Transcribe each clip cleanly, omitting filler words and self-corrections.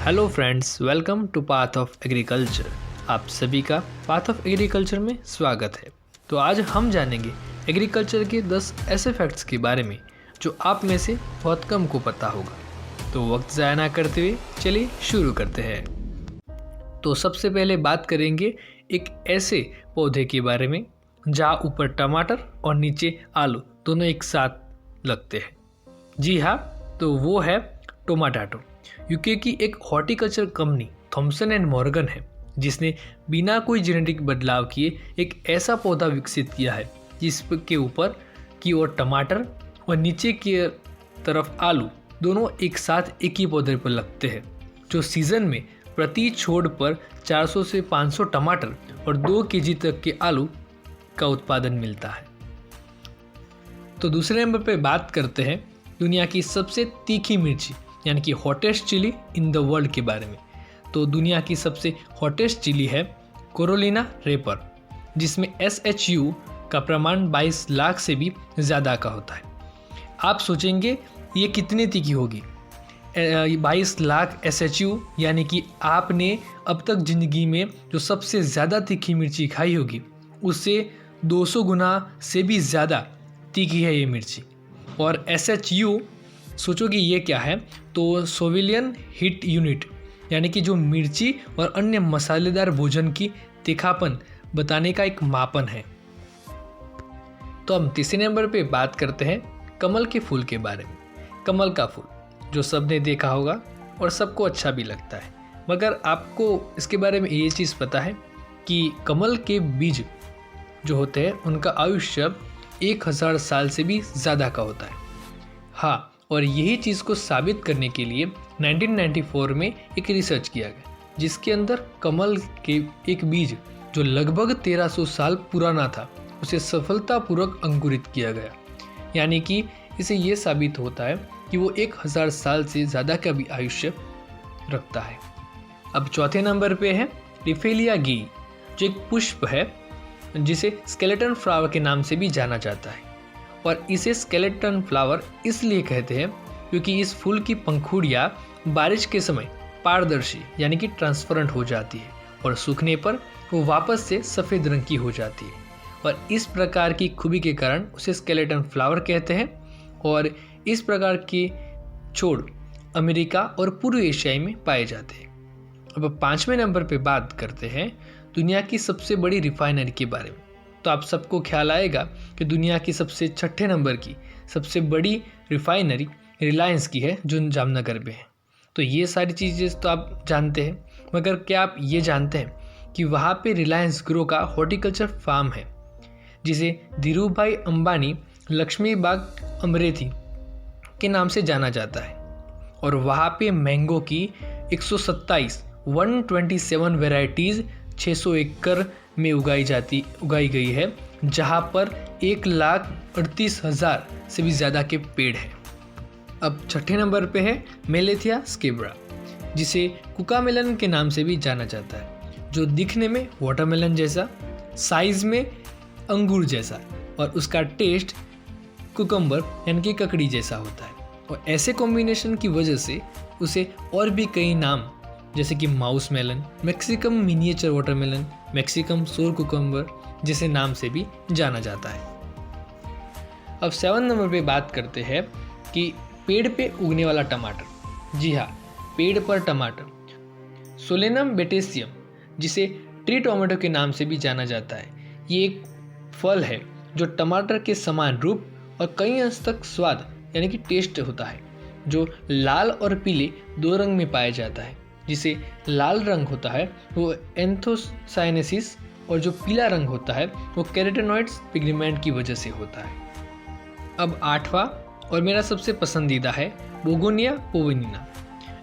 Hello friends, welcome to path of agriculture. आप सभी का पाथ ऑफ एग्रीकल्चर में स्वागत है। तो आज हम जानेंगे एग्रीकल्चर के 10 ऐसे फैक्ट्स के बारे में जो आप में से बहुत कम को पता होगा। तो वक्त ज़ाया ना करते हुए चलिए शुरू करते हैं। तो सबसे पहले बात करेंगे एक ऐसे पौधे के बारे में जहाँ ऊपर टमाटर और नीचे आलू दोनों एक साथ लगते हैं। जी हाँ, तो वो है टोमाटो। यूके की एक horticulture company Thomson and Morgan है जिसने बिना कोई जेनेटिक बदलाव किए एक ऐसा पौधा विकसित किया है जिसके ऊपर की ओर टमाटर और नीचे की तरफ आलू दोनों एक साथ एक ही पौधे पर लगते हैं, जो सीजन में प्रति छोड़ पर 400 से 500 टमाटर और 2 केजी तक के आलू का उत्पादन मिलता है। तो दूसरे नंबर पर बात करते हैं दुनिया की सबसे तीखी मिर्ची यानी कि hottest chili in the world के बारे में। तो दुनिया की सबसे हॉटेस्ट चिली है कैरोलिना रेपर, जिसमें SHU का प्रमाण 22 लाख से भी ज़्यादा का होता है। आप सोचेंगे ये कितनी तीखी होगी? 22 लाख SHU यानी कि आपने अब तक ज़िंदगी में जो सबसे ज़्यादा तीखी मिर्ची खाई होगी उससे 200 गुना से भी ज़्यादा तीखी है ये मिर्ची। और SHU सोचोगे ये क्या है? तो सोविलियन हीट यूनिट यानी कि जो मिर्ची और अन्य मसालेदार भोजन की तीखापन बताने का एक मापन है। तो हम तीसरे नंबर पे बात करते हैं कमल के फूल के बारे में। कमल का फूल जो सबने देखा होगा और सबको अच्छा भी लगता है, मगर आपको इसके बारे में ये चीज़ पता है कि कमल के बीज जो होते हैं उनका आयुष्य 1000 साल से भी ज़्यादा का होता है। हाँ, और यही चीज़ को साबित करने के लिए 1994 में एक रिसर्च किया गया जिसके अंदर कमल के एक बीज जो लगभग 1300 साल पुराना था उसे सफलतापूर्वक अंकुरित किया गया। यानी कि इसे ये साबित होता है कि वो 1000 साल से ज़्यादा का भी आयुष्य रखता है। अब चौथे नंबर पे है रिफेलिया गी, जो एक पुष्प है जिसे स्केलेटन फ्लावर के नाम से भी जाना जाता है। और इसे स्केलेटन फ्लावर इसलिए कहते हैं क्योंकि इस फूल की पंखुड़ियाँ बारिश के समय पारदर्शी यानी कि ट्रांसपेरेंट हो जाती है और सूखने पर वो वापस से सफ़ेद रंग की हो जाती है। और इस प्रकार की खूबी के कारण उसे स्केलेटन फ्लावर कहते हैं। और इस प्रकार के छोड़ अमेरिका और पूर्व एशिया में पाए जाते हैं। अब 5वें नंबर पे बात करते हैं दुनिया की सबसे बड़ी रिफाइनरी के बारे में। तो आप सबको ख्याल आएगा कि दुनिया की सबसे 6ठे नंबर की सबसे बड़ी रिफाइनरी रिलायंस की है जो जामनगर में है। तो ये सारी चीज़ें तो आप जानते हैं, मगर क्या आप ये जानते हैं कि वहाँ पे रिलायंस ग्रो का हॉर्टिकल्चर फार्म है जिसे धीरूभाई अंबानी लक्ष्मीबाग अमरेथी के नाम से जाना जाता है। और वहाँ पे मैंगो की 127 वैरायटीज़ 600 एकड़ में उगाई गई है, जहाँ पर 1,38,000 से भी ज़्यादा के पेड़ हैं। अब 6ठे नंबर पे है मेलेथिया स्केब्रा, जिसे कुकामेलन के नाम से भी जाना जाता है, जो दिखने में वाटरमेलन जैसा, साइज़ में अंगूर जैसा और उसका टेस्ट कुकम्बर यानी कि ककड़ी जैसा होता है। और ऐसे कॉम्बिनेशन की वजह से उसे और भी कई नाम जैसे कि माउस मेलन, मैक्सिकम मिनिएचर वाटरमेलन, मैक्सिकम सोर कुकम्बर जैसे नाम से भी जाना जाता है। अब 7 नंबर पे बात करते हैं कि पेड़ पे उगने वाला टमाटर। जी हाँ, पेड़ पर टमाटर सोलेनम बेटेसियम, जिसे ट्री टोमेटो के नाम से भी जाना जाता है। ये एक फल है जो टमाटर के समान रूप और कई अंश तक स्वाद यानी कि टेस्ट होता है, जो लाल और पीले 2 रंग में पाया जाता है। जिसे लाल रंग होता है वो एंथोसायनेसिस और जो पीला रंग होता है वो कैरोटेनॉइड्स पिगमेंट की वजह से होता है। अब 8वां और मेरा सबसे पसंदीदा है बोगोनिया पोवेनिना।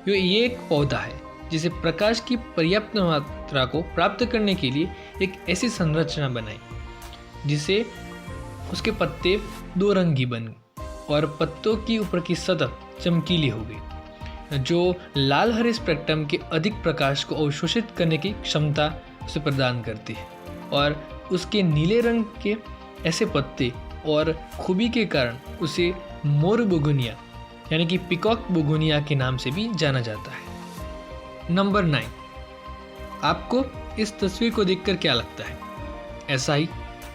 ये एक पौधा है जिसे प्रकाश की पर्याप्त मात्रा को प्राप्त करने के लिए एक ऐसी संरचना बनाई जिसे उसके पत्ते 2 रंगी बन और पत्तों की ऊपर की सतह चमकीली हो गई, जो लाल हरे स्पेक्ट्रम के अधिक प्रकाश को अवशोषित करने की क्षमता उसे प्रदान करती है। और उसके नीले रंग के ऐसे पत्ते और खूबी के कारण उसे मोर बोगोनिया यानी कि पिकॉक बोगोनिया के नाम से भी जाना जाता है। नंबर 9, आपको इस तस्वीर को देखकर क्या लगता है? ऐसा ही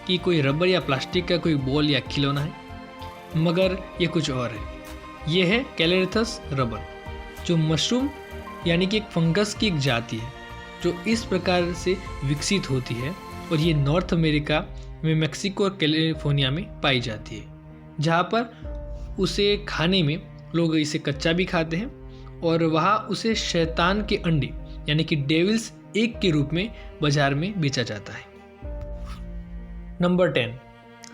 कि कोई रबर या प्लास्टिक का कोई बॉल या खिलौना है, मगर ये कुछ और है। ये है कैलेरिथस रबर, जो मशरूम यानी कि एक फंगस की एक जाति है जो इस प्रकार से विकसित होती है, और ये नॉर्थ अमेरिका में मेक्सिको और कैलिफोर्निया में पाई जाती है, जहाँ पर उसे खाने में लोग इसे कच्चा भी खाते हैं, और वहाँ उसे शैतान के अंडे यानी कि डेविल्स एग के रूप में बाजार में बेचा जाता है। नंबर 10,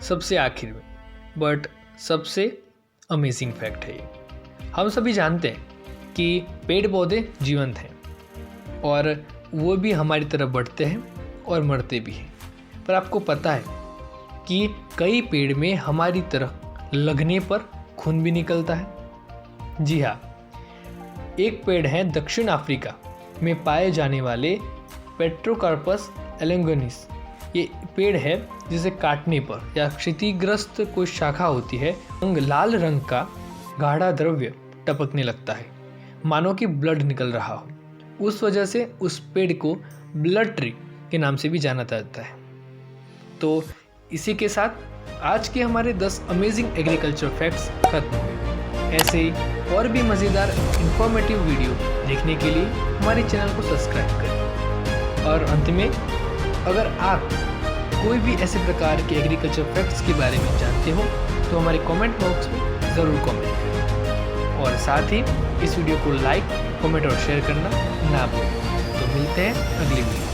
सबसे आखिर में बट सबसे अमेजिंग फैक्ट है ये। हम सभी जानते हैं कि पेड़ पौधे जीवंत हैं और वो भी हमारी तरह बढ़ते हैं और मरते भी हैं, पर आपको पता है कि कई पेड़ में हमारी तरह लगने पर खून भी निकलता है? जी हाँ, एक पेड़ है दक्षिण अफ्रीका में पाए जाने वाले पेट्रोकार्पस एलेंगोनिस। ये पेड़ है जिसे काटने पर या क्षतिग्रस्त कोई शाखा होती है, लाल रंग का गाढ़ा द्रव्य टपकने लगता है, मानो कि ब्लड निकल रहा हो। उस वजह से उस पेड़ को ब्लड ट्री के नाम से भी जाना जाता है। तो इसी के साथ आज के हमारे 10 अमेजिंग एग्रीकल्चर फैक्ट्स खत्म हुए। ऐसे ही और भी मज़ेदार इंफॉर्मेटिव वीडियो देखने के लिए हमारे चैनल को सब्सक्राइब करें। और अंत में, अगर आप कोई भी ऐसे प्रकार के एग्रीकल्चर फैक्ट्स के बारे में जानते हो तो हमारे कमेंट बॉक्स में ज़रूर कमेंट करें, और साथ ही इस वीडियो को लाइक, कमेंट और शेयर करना ना भूलें। तो मिलते हैं अगली वीडियो।